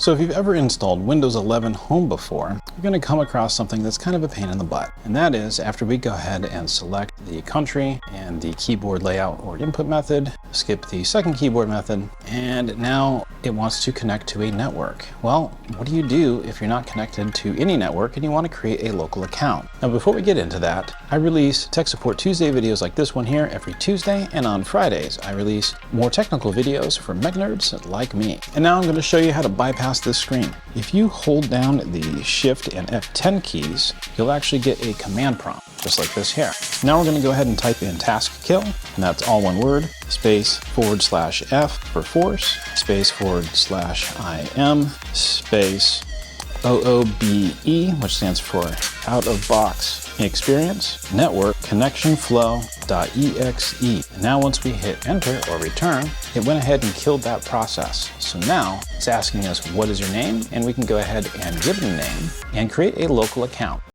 So if you've ever installed Windows 11 Home before, you're going to come across something that's kind of a pain in the butt. And that is after we go ahead and select the country and the keyboard layout or input method, skip the second keyboard method, and now it wants to connect to a network. Well, what do you do if you're not connected to any network and you want to create a local account? Now, before we get into that, I release Tech Support Tuesday videos like this one here every Tuesday, and on Fridays, I release more technical videos for mech nerds like me. And now I'm going to show you how to bypass this screen. If you hold down the Shift and F10 keys, you'll actually get a command prompt, just like this here. Now we're going to go ahead and type in task kill, and that's all one word, space /F for force, space /IM, space OOBE, which stands for out of box experience, network connection flow.exe. Now once we hit enter or return, it went ahead and killed that process. So now it's asking us what is your name, and we can go ahead and give it a name and create a local account.